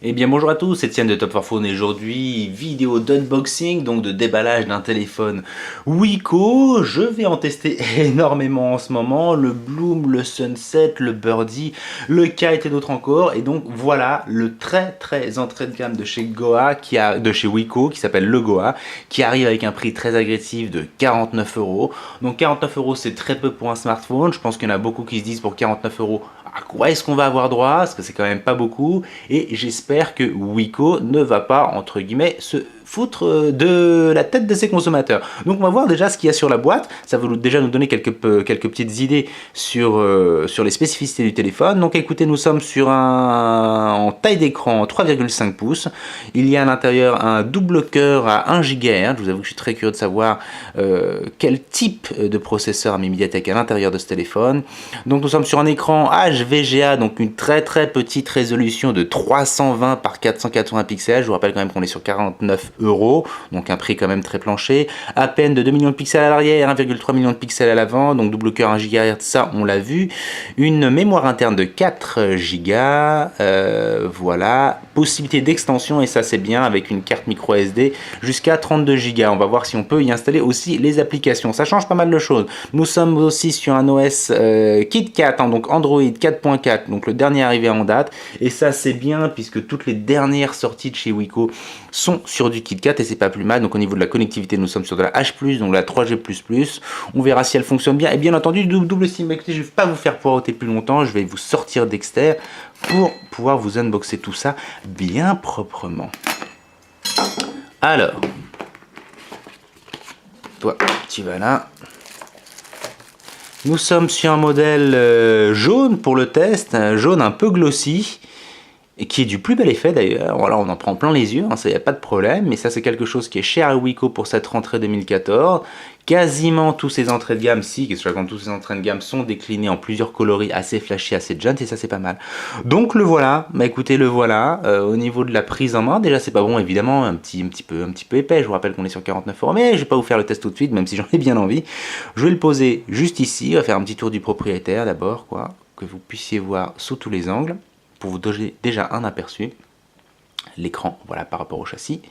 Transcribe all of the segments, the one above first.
Eh bien bonjour à tous, c'est Étienne de Top 4 Phone et aujourd'hui vidéo d'unboxing, donc de déballage d'un téléphone Wiko. Je vais en tester énormément en ce moment, le Bloom, le Sunset, le Birdie, le Kite et d'autres encore. Et donc voilà le très entrée de gamme de chez Wiko qui s'appelle le Goa, qui arrive avec un prix très agressif de 49 euros. Donc 49 euros c'est très peu pour un smartphone, je pense qu'il y en a beaucoup qui se disent pour 49 euros à quoi est-ce qu'on va avoir droit, parce que c'est quand même pas beaucoup, et j'espère que Wiko ne va pas, entre guillemets, se foutre de la tête de ses consommateurs. Donc on va voir déjà ce qu'il y a sur la boîte, ça va déjà nous donner quelques petites idées sur les spécificités du téléphone. Donc écoutez, nous sommes sur en taille d'écran 3,5 pouces, il y a à l'intérieur un double cœur à 1 GHz, je vous avoue que je suis très curieux de savoir quel type de processeur a mis MediaTek à l'intérieur de ce téléphone. Donc nous sommes sur un écran HVGA, donc une très petite résolution de 320 par 480 pixels. Je vous rappelle quand même qu'on est sur 49 euros, donc un prix quand même très plancher. À peine de 2 millions de pixels à l'arrière, 1,3 million de pixels à l'avant, donc double cœur 1 GHz, ça on l'a vu. Une mémoire interne de 4 Go, voilà. Possibilité d'extension, et ça c'est bien, avec une carte micro SD jusqu'à 32 Go. On va voir si on peut y installer aussi les applications. Ça change pas mal de choses. Nous sommes aussi sur un OS KitKat, hein, donc Android 4.4, donc le dernier arrivé en date, et ça c'est bien puisque toutes les dernières sorties de chez Wiko sont sur du KitKat et c'est pas plus mal. Donc au niveau de la connectivité, nous sommes sur de la H+, donc la 3G++. On verra si elle fonctionne bien, et bien entendu double SIM. Écoutez, je ne vais pas vous faire poireauter plus longtemps, je vais vous sortir Dexter pour pouvoir vous unboxer tout ça bien proprement. Alors, toi tu vas là. Nous sommes sur un modèle jaune pour le test, un jaune un peu glossy, et qui est du plus bel effet d'ailleurs. Voilà, on en prend plein les yeux, hein, ça y a pas de problème, mais ça c'est quelque chose qui est cher à Wiko pour cette rentrée 2014. Quasiment tous ces entrées de gamme, tous ces entrées de gamme sont déclinés en plusieurs coloris assez flashy, assez jaunes, et ça c'est pas mal. Donc le voilà, bah écoutez, le voilà. Au niveau de la prise en main, déjà c'est pas bon évidemment, un petit peu épais. Je vous rappelle qu'on est sur 49 euros, mais je vais pas vous faire le test tout de suite, même si j'en ai bien envie. Je vais le poser juste ici, on va faire un petit tour du propriétaire d'abord, quoi, que vous puissiez voir sous tous les angles, pour vous donner déjà un aperçu. L'écran, voilà, par rapport au châssis,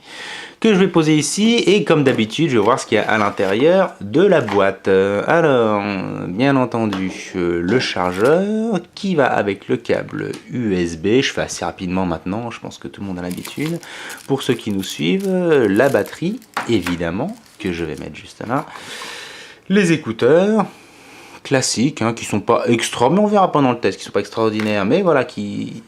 que je vais poser ici, et comme d'habitude je vais voir ce qu'il y a à l'intérieur de la boîte. Alors, bien entendu, le chargeur qui va avec le câble USB, je fais assez rapidement maintenant, je pense que tout le monde a l'habitude. Pour ceux qui nous suivent, la batterie, évidemment, que je vais mettre juste là, les écouteurs, classiques, hein, qui sont pas extra, mais on verra pendant le test, qui sont pas extraordinaires, mais voilà, qui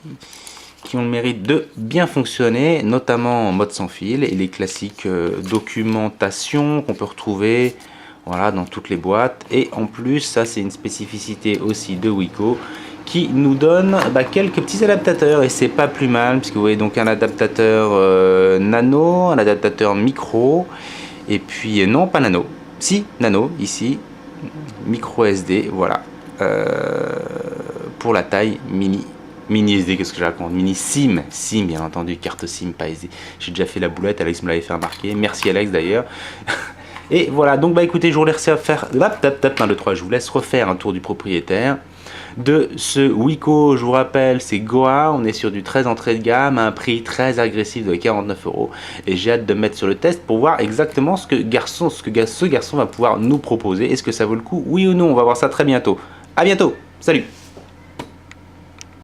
ont le mérite de bien fonctionner, notamment en mode sans fil, et les classiques documentation qu'on peut retrouver, voilà, dans toutes les boîtes. Et en plus, ça c'est une spécificité aussi de Wiko, qui nous donne quelques petits adaptateurs, et c'est pas plus mal, puisque vous voyez donc un adaptateur nano, un adaptateur micro, et puis non pas nano, si nano ici, micro SD, voilà, pour la taille mini SD, qu'est-ce que je raconte, mini SIM bien entendu, carte SIM pas SD. J'ai déjà fait la boulette, Alex me l'avait fait remarquer, merci Alex d'ailleurs. Et voilà, donc écoutez, je vous laisse faire 1, 2, 3, je vous laisse refaire un tour du propriétaire de ce Wiko. Je vous rappelle, c'est Goa, on est sur du 13 entrée de gamme à un prix très agressif de 49 euros, et j'ai hâte de me mettre sur le test pour voir exactement ce que ce garçon va pouvoir nous proposer. Est-ce que ça vaut le coup, oui ou non? On va voir ça très bientôt. À bientôt, salut.